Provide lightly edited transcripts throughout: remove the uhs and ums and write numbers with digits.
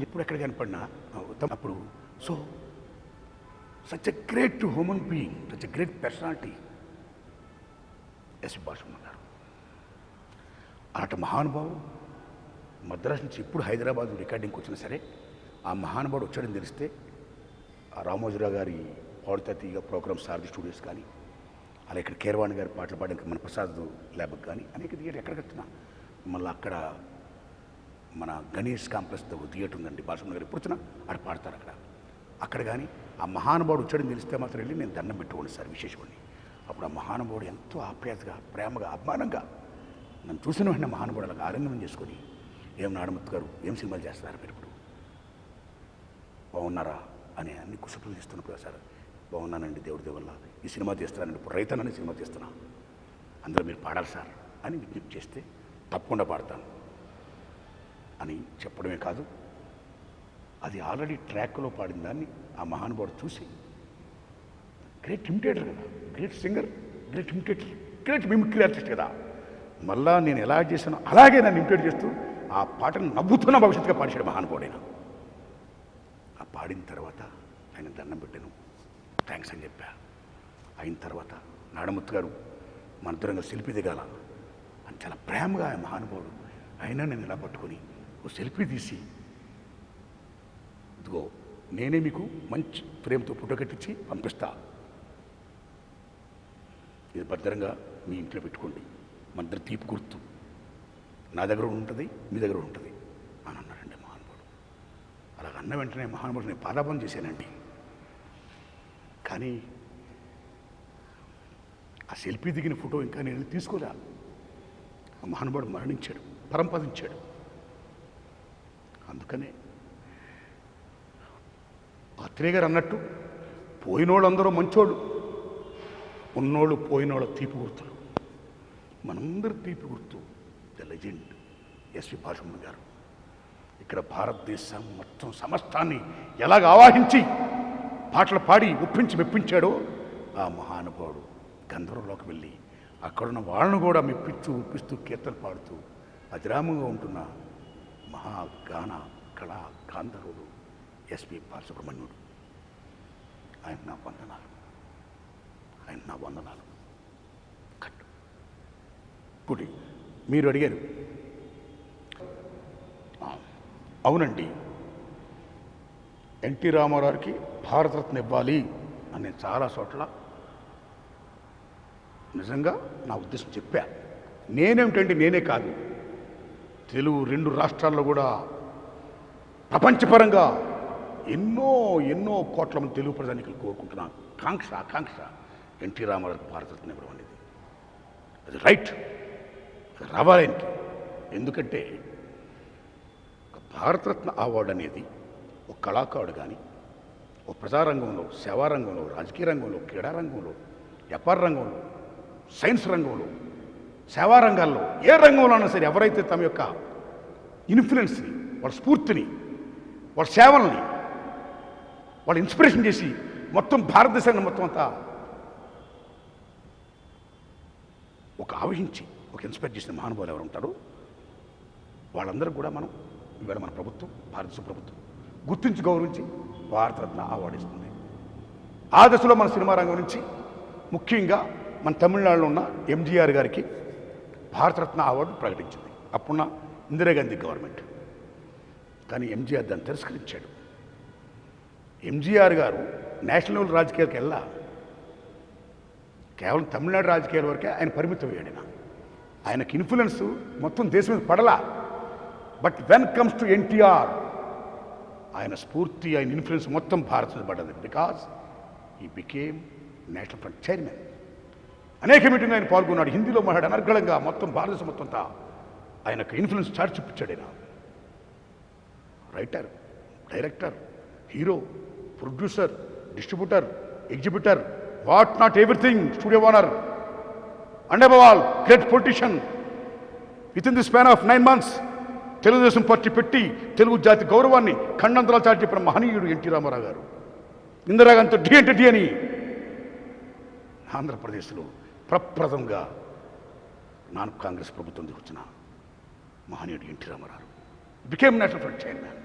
ఎప్పుడు ఎక్కడ కనపడినా అప్పుడు so such a great human being, such a great personality SV Balasubrahmanyam garu. అలాంటి మహానుభావుడు మద్రాసు నుంచి ఇప్పుడు హైదరాబాద్ రికార్డింగ్కి వచ్చినా సరే ఆ మహానుభావుడు వచ్చాడని తెలిస్తే ఆ రామోజీరావు గారి పౌడతీగా ప్రోగ్రామ్ సారథి స్టూడియోస్ కానీ, అలా ఇక్కడ కీరవాణి గారి పాటలు పాడడానికి మన ప్రసాద్ ల్యాబ్కి కానీ అనేక థియేటర్ ఎక్కడికి వచ్చినా మళ్ళీ అక్కడ మన గణేష్ కాంప్లెక్స్ థియేటర్ ఉందండి, బాలసుబ్రహ్మణ్యం గారు ఎప్పుడు వచ్చినా అక్కడ పాడతారు. అక్కడ కానీ ఆ మహానుభావుడు వచ్చాడని తెలిస్తే మాత్రం వెళ్ళి నేను దండం పెట్టుకోండి సార్ విశేషమని. అప్పుడు ఆ మహానుభావుడు ఎంతో ఆప్యాయతగా, ప్రేమగా, అభిమానంగా నన్ను చూసిన వెంటనే మహానుభావుడు అలాగా ఆలింగనం చేసుకొని, ఏం నాడమూర్తి గారు ఏం సినిమాలు చేస్తున్నారు మీరు ఇప్పుడు, బాగున్నారా అని అన్ని కుశపులు తీస్తున్నప్పుడు సార్ బాగున్నానండి దేవుడి వల్ల ఈ సినిమా తీస్తున్నానండి, ఇప్పుడు రైతనని సినిమా తీస్తున్నా, అందులో మీరు పాడాలి సార్ అని విజ్ఞప్తి చేస్తే తప్పకుండా పాడతాను అని చెప్పడమే కాదు, అది ఆల్రెడీ ట్రాక్లో పాడిన దాన్ని ఆ మహానుభావుడు చూసి గ్రేట్ ఇమిటేటర్ కదా, great singer, great imitator, great mimicry artist కదా, మళ్ళా నేను ఎలా చేశానో అలాగే నన్ను ఇమిటేట్ చేస్తూ ఆ పాటను నవ్వుతున్న భవిష్యత్తుగా పాడిచాడు మహానుభావుడైన. ఆ పాడిన తర్వాత ఆయన దండం పెట్టాను, థ్యాంక్స్ అని చెప్పా. అయిన తర్వాత నాడముత్తు గారు మన దూరంగా సెల్ఫీ దిగాల అని చాలా ప్రేమగా ఆ మహానుభావుడు అయినా నేను ఇలా పట్టుకొని ఓ సెల్ఫీ తీసి, ఇదిగో నేనే మీకు మంచి ఫ్రేమ్తో ఫోటో కట్టించి పంపిస్తా, ఇది భద్రంగా మీ ఇంట్లో పెట్టుకోండి, మన ఇద్దరు తీపి గుర్తు, నా దగ్గర ఉంటుంది మీ దగ్గర ఉంటుంది అని అన్నారండి మహానుభావుడు. అలాగ అన్న వెంటనే మహానుభావుడు నేను పాదాపం చేశానండి. కానీ ఆ సెల్ఫీ దిగిన ఫోటో ఇంకా నేను తీసుకోలే. ఆ మహానుభావుడు మరణించాడు, పరంపదించాడు. అందుకనే పాత్రే గారు అన్నట్టు పోయినోళ్ళు అందరూ మంచోళ్ళు, ఉన్నోళ్ళు పోయినోళ్ళ తీపి గుర్తులు, మనందరి తీపి గుర్తు ద లెజెండ్ ఎస్వి బాలసుబ్రహ్మణ్యం గారు. ఇక్కడ భారతదేశం మొత్తం సమస్తాన్ని ఎలాగ ఆవాహించి పాటలు పాడి ఒప్పించి మెప్పించాడో ఆ మహానుభావుడు గంధర్వలోకి వెళ్ళి అక్కడున్న వాళ్ళను కూడా మెప్పిస్తూ ఒప్పిస్తూ కీర్తనలు పాడుతూ అతిరామంగా ఉంటున్న మహాగాన కళా గాంధర్వుడు ఎస్పి బాలసుబ్రహ్మణ్యుడు. ఆయన నా వందనాలు, ఆయన నా వందనాలు. కట్టు ఇప్పుడు మీరు అడిగారు, అవునండి ఎన్టీ రామారావుకి భారతరత్న ఇవ్వాలి అని నేను చాలా చోట్ల నిజంగా నా ఉద్దేశం చెప్పా. నేనేమిటండి, నేనే కాదు, తెలుగు 2 రాష్ట్రాల్లో కూడా ప్రపంచపరంగా ఎన్నో ఎన్నో కోట్ల మంది తెలుగు ప్రజానికులు కోరుకుంటున్న ఆకాంక్ష ఎన్టీ రామారావుకి భారతరత్న ఇవ్వడం అనేది. అది రైట్, అది రావాలి ఆయనకి. ఎందుకంటే ఒక భారతరత్న అవార్డు అనేది ఒక కళాకారుడు కానీ ఒక ప్రజారంగంలో, సేవారంగంలో, రాజకీయ రంగంలో, క్రీడా రంగంలో, వ్యాపార రంగంలో, సైన్స్ రంగంలో, సేవా రంగాల్లో ఏ రంగంలో అయినా సరే ఎవరైతే తమ యొక్క ఇన్ఫ్లుయెన్స్ని, వాళ్ళ స్ఫూర్తిని, వాళ్ళ సేవల్ని, వాళ్ళ ఇన్స్పిరేషన్ చేసి మొత్తం భారతదేశాన్ని మొత్తం అంతా ఒక ఆవహించి ఒక ఇన్స్పైర్ చేసిన మహానుభావులు ఎవరు ఉంటారో వాళ్ళందరూ కూడా మనం ఇవాళ మన ప్రభుత్వం, భారతదేశ ప్రభుత్వం గుర్తించి గౌరవించి భారతరత్న అవార్డు ఇస్తుంది. ఆ దశలో మన సినిమా రంగం నుంచి ముఖ్యంగా మన తమిళనాడులో ఉన్న ఎంజీఆర్ గారికి భారతరత్న అవార్డు ప్రకటించింది అప్పుడున్న ఇందిరాగాంధీ గవర్నమెంట్. కానీ ఎంజీఆర్ దాన్ని తిరస్కరించాడు. ఎంజీఆర్ గారు నేషనల్ లెవెల్ రాజకీయాలకు వెళ్ళా, కేవలం తమిళనాడు రాజకీయాల వరకే ఆయన పరిమితం అయ్యాడు. ఆయనకి ఇన్ఫ్లుయెన్స్ మొత్తం దేశం మీద పడలా. But when comes to NTR, ఆయన స్ఫూర్తి, ఆయన ఇన్ఫ్లుయెన్స్ మొత్తం భారత్ మీద పడ్డది. Because he became national front chairman. అనేక మీటింగ్ ఆయన పాల్గొన్నాడు, హిందీలో మాట్లాడి అనర్గళంగా మొత్తం భారతదేశం మొత్తం అంతా ఆయనకు ఇన్ఫ్లుయెన్స్ చాటి చూపించాడు. ఆయన writer, director, hero, producer, distributor, exhibitor, what not everything, studio owner, and above all great politician. With in the span of 9 months Telugu Desam party పెట్టి తెలుగు జాతి గౌరవాన్ని ఖండంతరాలు చాటి చెప్పిన మహనీయుడు ఎన్టీ రామారావు గారు. ఇందిరాగాంధీతో డి అంటే డి అని ఆంధ్రప్రదేశ్లో ప్రప్రథంగా నాన్ కాంగ్రెస్ ప్రభుత్వం దిగుతున్న మహనీయుడు NT Ramarao became national front chairman.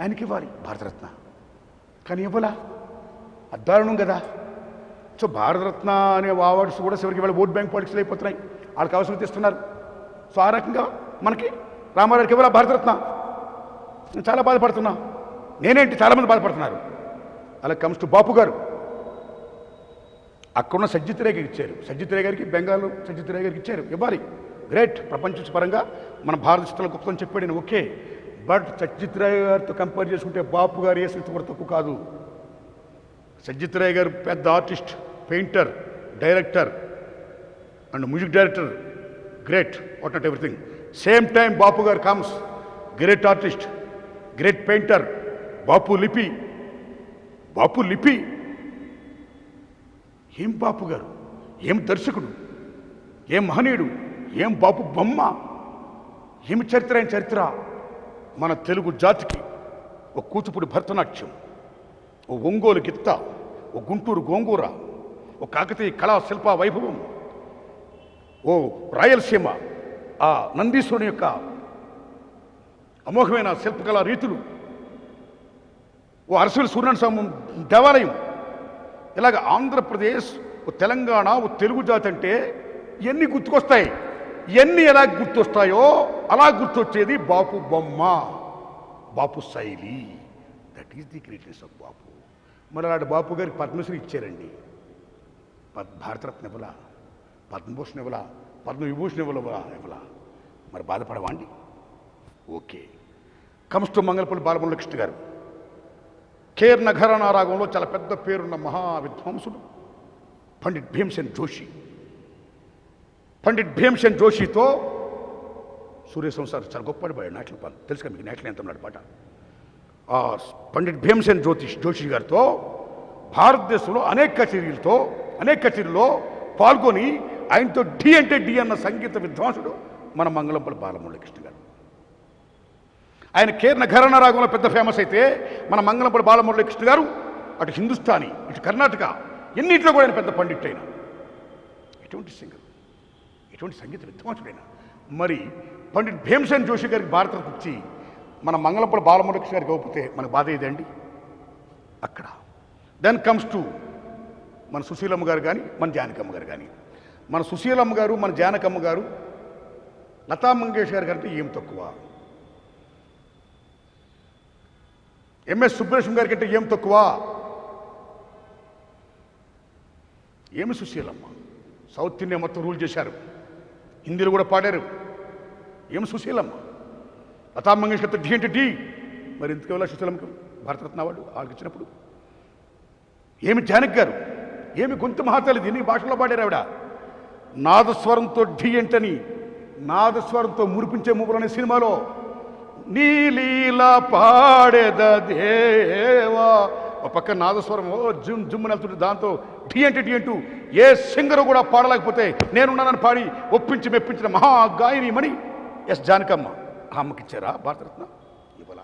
ఆయనకి ఇవ్వాలి భారతరత్న, కానీ ఇవ్వాలా? అద్దారుణం కదా. సో భారతరత్న అనే అవార్డ్స్ కూడా చివరికి వాళ్ళ ఓట్ బ్యాంక్ పాలిటిక్స్లో అయిపోతున్నాయి, వాళ్ళకి అవసరం తీస్తున్నారు. సో ఆ రకంగా మనకి రామారావుకి ఇవ్వాలా భారతరత్న? నేను చాలా బాధపడుతున్నా, నేనేంటి చాలామంది బాధపడుతున్నారు. అలా కమ్స్ టు బాపు గారు, అక్కడున్న సజ్జిత్ రే గారికి ఇచ్చారు, సజ్జిత్ రే గారికి బెంగాల్ సజ్జిత్ రే గారికి ఇచ్చారు, ఇవ్వాలి, గ్రేట్. ప్రపంచ పరంగా మన భారత చిత్రాల గొప్పని చెప్పాడు నేను, ఓకే. బట్ సజ్జిత్ రే గారితో కంపేర్ చేసుకుంటే బాపు గారు ఏ సంగతి కూడా తక్కువ కాదు. సజ్జిత్ రే గారు పెద్ద artist, painter, director and music director, great, what not everything. Same time Bapu garu comes, great artist, great painter, Bapu లిపి, బాపు లిపి. ఏం బాపు గారు, ఏం దర్శకుడు, ఏం మహనీయుడు, ఏం బాపు బొమ్మ, ఏమి చరిత్ర, అయిన చరిత్ర. మన తెలుగు జాతికి ఓ కూచిపూడి భరతనాట్యం, ఓ ఒంగోలు గిత్త, ఓ గుంటూరు గోంగూర, ఓ కాకతీయ కళా శిల్ప వైభవం, ఓ రాయలసీమ ఆ నందీశ్వరుని యొక్క అమోఘమైన శిల్పకళా రీతులు, ఓ అరసవెల్లి సూర్యనారాయణ స్వామి దేవాలయం, ఇలాగ ఆంధ్రప్రదేశ్, ఓ తెలంగాణ, ఓ తెలుగు జాతి అంటే ఎన్ని గుర్తుకొస్తాయి. ఎన్ని ఎలా గుర్తొస్తాయో అలా గుర్తొచ్చేది బాపు బొమ్మ, బాపు శైలి. That is the greatness of Bapu. మరి అలాంటి బాపు గారికి పద్మశ్రీ ఇచ్చారండి, భారతరత్న ఇవ్వలా, పద్మభూషణ్ ఇవ్వలా, పద్మవిభూషణ్ ఇవ్వలా. మరి బాధపడవా అండి? Okay. Comes to Mangalpalli Balamuralikrishna గారు, కేర్ నఘరానా రాగంలో చాలా పెద్ద పేరున్న మహా విద్వాంసుడు పండిట్ భీమ్సేన్ జోషి. పండిట్ భీమ్సేన్ జోషితో సూర్య సంసారం చాలా గొప్పటి పాడాడు నాట్ల పాలు, తెలుసు కదా మీకు, నాట్ల ఎంత ఉన్నాడు పాట. ఆ పండిట్ భీమ్సేన్ జోషి గారితో భారతదేశంలో అనేక కచేరీలో పాల్గొని ఆయనతో డి అంటే డి అన్న సంగీత విద్వాంసుడు మన మంగళంపల్లి బాలమురళీకృష్ణ గారు. ఆయన కేరళ ఘరానా రాగంలో పెద్ద ఫేమస్ అయితే, మన మంగళంపల్లి బాలమురళీకృష్ణ గారు అటు హిందుస్థానీ, ఇటు కర్ణాటక, ఎన్నింటిలో కూడా ఆయన పెద్ద పండిట్ అయినా, ఎటువంటి సింగర్, ఎటువంటి సంగీత విద్వాంసుడైనా. మరి పండిట్ భీమ్సేన్ జోషి గారికి భారతరత్న ఇచ్చి మన మంగళంపల్లి బాలమురళీకృష్ణ గారికి ఇవ్వకపోతే మనకు బాధ ఏదండి అక్కడ. దెన్ కమ్స్ టు మన సుశీలమ్మ గారు కానీ, మన జానకమ్మ గారు కానీ. మన సుశీలమ్మ గారు, మన జానకమ్మ గారు లతా మంగేష్కర్ గారంటే ఏం తక్కువ, ఎంఎస్ సుబ్బలక్ష్మి గారి కంటే ఏం తక్కువ. ఏమి సుశీలమ్మ, సౌత్ ఇండియా మొత్తం రూల్ చేశారు, హిందీలో కూడా పాడారు. ఏమి సుశీలమ్మ, లతా మంగేష్కర్తో డి అంటే డి. మరి ఎందుకు ఇవ్వాలి సుశీలమ్మకి భారతరత్న అవార్డు వాళ్ళకి ఇచ్చినప్పుడు? ఏమి జానకి గారు, ఏమి గొంతు మహాతల్లి, ఎన్ని భాషలో పాడారు ఆవిడ. నాదస్వరంతో డి అంటని, నాదస్వరంతో మురిపించే మూవలు అనే సినిమాలో నీలీలా పాడేద దేవా, ఒక పక్క నాదస్వరం జుమ్ జుమ్ముని వెళ్తుంటే దాంతో డి అంటే డి అంటూ ఏ సింగరు కూడా పాడలేకపోతే నేనున్నానని పాడి ఒప్పించి మెప్పించిన మహా గాయని మణి ఎస్ జానకమ్మ. ఆ అమ్మకిచ్చారా భారతరత్న? ఇవ్వాల.